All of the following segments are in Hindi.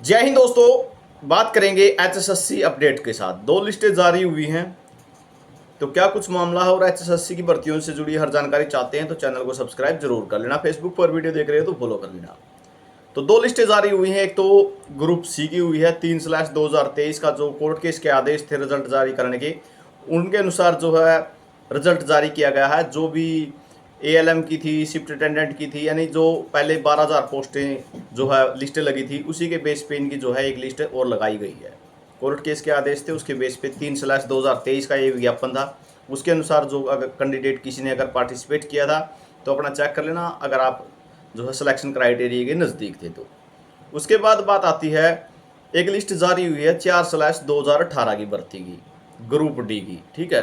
जय हिंद दोस्तों, बात करेंगे एचएसएससी अपडेट के साथ। दो लिस्टें जारी हुई हैं, तो क्या कुछ मामला है और एचएसएससी की भर्तियों से जुड़ी हर जानकारी चाहते हैं तो चैनल को सब्सक्राइब जरूर कर लेना। फेसबुक पर वीडियो देख रहे हो तो फॉलो कर लेना। तो दो लिस्टें जारी हुई हैं। एक तो ग्रुप सी की हुई है 3/2023 का, जो कोर्ट के इसके आदेश थे रिजल्ट जारी करने के, उनके अनुसार जो है रिजल्ट जारी किया गया है। जो भी एएलएम की थी, शिफ्ट अटेंडेंट की थी, यानी जो पहले 12,000 पोस्टें जो है लिस्टें लगी थी, उसी के बेस पे इनकी जो है एक लिस्ट और लगाई गई है। कोर्ट के इसके आदेश थे, उसके बेस पे 3/2023 का ये विज्ञापन था। उसके अनुसार जो अगर कैंडिडेट किसी ने अगर पार्टिसिपेट किया था तो अपना चेक कर लेना, अगर आप जो है सिलेक्शन क्राइटेरिया के नज़दीक थे तो। उसके बाद बात आती है, एक लिस्ट जारी हुई है 4/2018 की भर्ती की, ग्रुप डी की। ठीक है,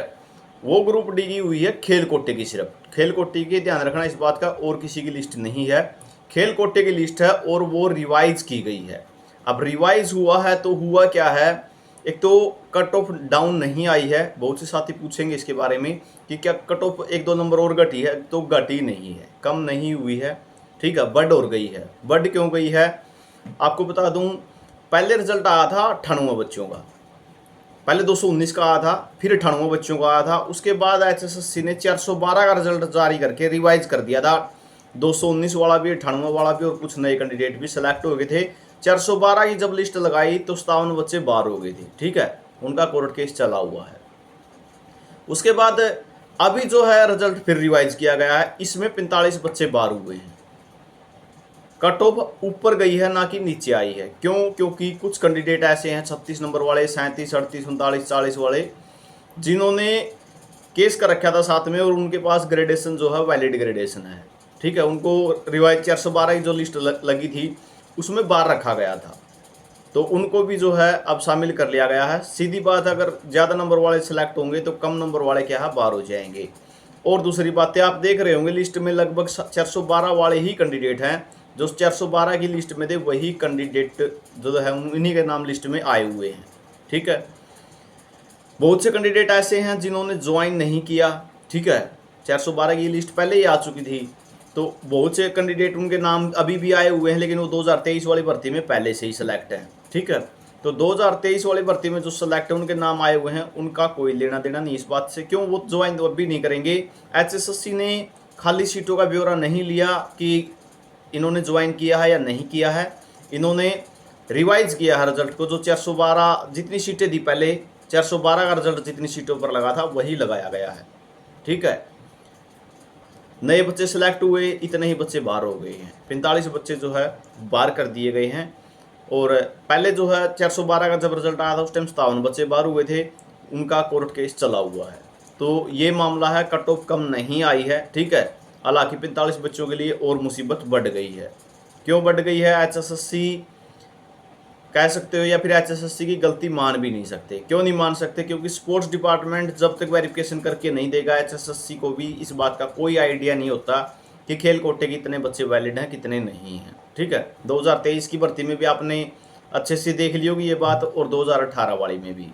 वो ग्रुप डी की हुई है खेल कोटे की, सिर्फ खेल कोटे की। ध्यान रखना इस बात का, और किसी की लिस्ट नहीं है, खेल कोटे की लिस्ट है और वो रिवाइज की गई है। अब रिवाइज हुआ है तो हुआ क्या है, एक तो कट ऑफ डाउन नहीं आई है। बहुत से साथी पूछेंगे इसके बारे में कि क्या कट ऑफ 1-2 नंबर और घटी है, तो घटी नहीं है, कम नहीं हुई है। ठीक है, बढ़ और गई है। बढ़ क्यों गई है आपको बता दूं, पहले रिजल्ट आया था 98 बच्चों का, पहले 219 का आया था, फिर 98 बच्चों का आया था। उसके बाद एचएसएससी ने 412 का रिजल्ट जारी करके रिवाइज कर दिया था। 219 वाला भी, 98 वाला भी, और कुछ नए कैंडिडेट भी सिलेक्ट हो गए थे। 412 की जब लिस्ट लगाई तो 57 बच्चे बाहर हो गए थे। ठीक है, उनका कोर्ट केस चला हुआ है। उसके बाद अभी जो है रिजल्ट फिर रिवाइज किया गया है, इसमें 45 बच्चे बाहर हुए हैं। कट ऑफ ऊपर गई है, ना कि नीचे आई है। क्यों? क्योंकि कुछ कैंडिडेट ऐसे हैं 36 नंबर वाले, 37, 38, 39, 40 वाले, जिन्होंने केस कर रखा था साथ में, और उनके पास ग्रेडेशन जो है वैलिड ग्रेडेशन है। ठीक है, उनको रिवाइज 412 की जो लिस्ट लगी थी उसमें बाहर रखा गया था, तो उनको भी जो है अब शामिल कर लिया गया है। सीधी बात, अगर ज़्यादा नंबर वाले सिलेक्ट होंगे तो कम नंबर वाले क्या है, बाहर हो जाएंगे। और दूसरी बातें आप देख रहे होंगे, लिस्ट में लगभग 412 वाले ही कैंडिडेट हैं। जो 412 की लिस्ट में थे वही कैंडिडेट जो है उन्हीं के नाम लिस्ट में आए हुए हैं। ठीक है, बहुत से कैंडिडेट ऐसे हैं जिन्होंने ज्वाइन नहीं किया। ठीक है, 412 की लिस्ट पहले ही आ चुकी थी, तो बहुत से कैंडिडेट उनके नाम अभी भी आए हुए हैं, लेकिन वो 2023 वाली भर्ती में पहले से ही सिलेक्ट हैं। ठीक है, तो 2023 वाली भर्ती में जो सिलेक्ट है उनके नाम आए हुए हैं, उनका कोई लेना देना नहीं इस बात से, क्यों वो ज्वाइन अभी नहीं करेंगे। एचएसएससी ने खाली सीटों का ब्यौरा नहीं लिया कि इन्होंने ज्वाइन किया है या नहीं किया है, इन्होंने रिवाइज किया है रिजल्ट को। जो 412 जितनी सीटें थी पहले, 412 का रिजल्ट जितनी सीटों पर लगा था वही लगाया गया है। ठीक है, नए बच्चे सिलेक्ट हुए, इतने ही बच्चे बाहर हो गए हैं। 45 बच्चे जो है बाहर कर दिए गए हैं। और पहले जो है 412 का जब रिजल्ट आया था उस टाइम 57 बच्चे बाहर हुए थे, उनका कोर्ट केस चला हुआ है। तो ये मामला है, कट ऑफ कम नहीं आई है। ठीक है, हालांकि 45 बच्चों के लिए और मुसीबत बढ़ गई है। क्यों बढ़ गई है, एचएसएससी कह सकते हो या फिर एचएसएससी की गलती मान भी नहीं सकते। क्यों नहीं मान सकते? क्योंकि स्पोर्ट्स डिपार्टमेंट जब तक वेरिफिकेशन करके नहीं देगा, एचएसएससी को भी इस बात का कोई आइडिया नहीं होता कि खेल कोटे कितने बच्चे वैलिड हैं कितने नहीं हैं। ठीक है, 2023 की भर्ती में भी आपने अच्छे से देख ली होगी ये बात, और 2018 वाली में भी।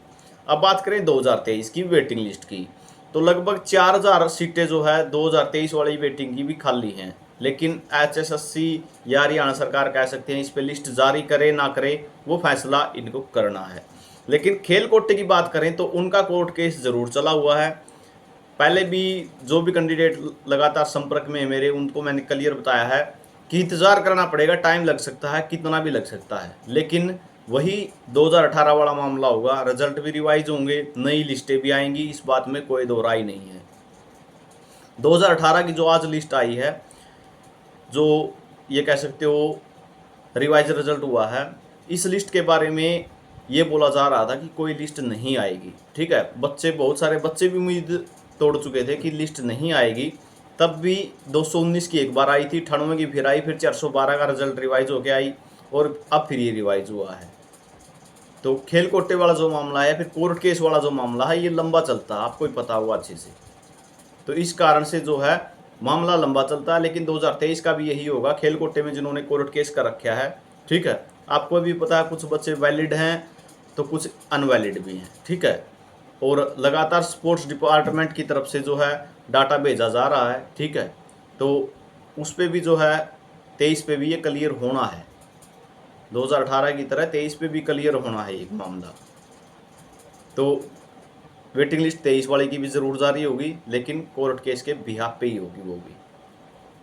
अब बात करें 2023 की वेटिंग लिस्ट की, तो लगभग 4000 सीटें जो है 2023 वाली वेटिंग की भी खाली हैं। लेकिन एचएसएससी या हरियाणा सरकार कह सकते हैं, इस पे लिस्ट जारी करे ना करे वो फैसला इनको करना है। लेकिन खेल कोटे की बात करें तो उनका कोर्ट केस ज़रूर चला हुआ है। पहले भी जो भी कैंडिडेट लगातार संपर्क में है मेरे, उनको मैंने क्लियर बताया है कि इंतज़ार करना पड़ेगा, टाइम लग सकता है, कितना भी लग सकता है, लेकिन वही 2018 वाला मामला होगा। रिजल्ट भी रिवाइज होंगे, नई लिस्टें भी आएंगी, इस बात में कोई दो राय नहीं है। 2018 की जो आज लिस्ट आई है, जो ये कह सकते हो रिवाइज रिजल्ट हुआ है, इस लिस्ट के बारे में ये बोला जा रहा था कि कोई लिस्ट नहीं आएगी। ठीक है, बच्चे, बहुत सारे बच्चे भी उम्मीद तोड़ चुके थे कि लिस्ट नहीं आएगी। तब भी 219 की एक बार आई थी, 98 की फिर आई, फिर 412 का रिजल्ट रिवाइज होके आई, और अब फिर ये रिवाइज हुआ है। तो खेल कोटे वाला जो मामला है, फिर कोर्ट केस वाला जो मामला है, ये लंबा चलता है, आपको ही पता होगा अच्छे से। तो इस कारण से जो है मामला लंबा चलता है। लेकिन 2023 का भी यही होगा, खेल कोटे में जिन्होंने कोर्ट केस कर रखा है। ठीक है, आपको भी पता है कुछ बच्चे वैलिड हैं तो कुछ अनवैलिड भी हैं। ठीक है, और लगातार स्पोर्ट्स डिपार्टमेंट की तरफ से जो है डाटा भेजा जा रहा है। ठीक है, तो उस पर भी जो है 23 पे भी ये क्लियर होना है। 2018 की तरह 23 पे भी क्लियर होना है एक मामला। तो वेटिंग लिस्ट 23 वाले की भी ज़रूर जारी होगी, लेकिन कोर्ट केस के बिहाफ पे ही होगी वो भी।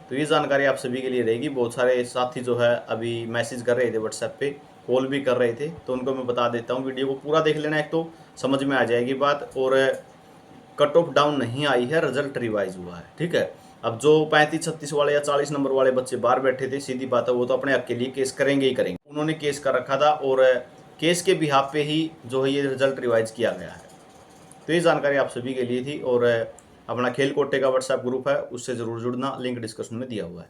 तो ये जानकारी आप सभी के लिए रहेगी। बहुत सारे साथी जो है अभी मैसेज कर रहे थे व्हाट्सएप पे, कॉल भी कर रहे थे, तो उनको मैं बता देता हूँ। वीडियो को पूरा देख लेना, एक तो समझ में आ जाएगी बात। और कट ऑफ डाउन नहीं आई है, रिजल्ट रिवाइज हुआ है, ठीक है। अब जो 35-36 वाले या 40 नंबर वाले बच्चे बाहर बैठे थे, सीधी बात है वो तो अपने हक के लिए केस करेंगे ही करेंगे। उन्होंने केस कर रखा था और केस के बिहाफ पे ही जो है ये रिजल्ट रिवाइज किया गया है। तो ये जानकारी आप सभी के लिए थी। और अपना खेल कोटे का व्हाट्सएप ग्रुप है, उससे ज़रूर जुड़ना, लिंक डिस्क्रिप्शन में दिया हुआ है।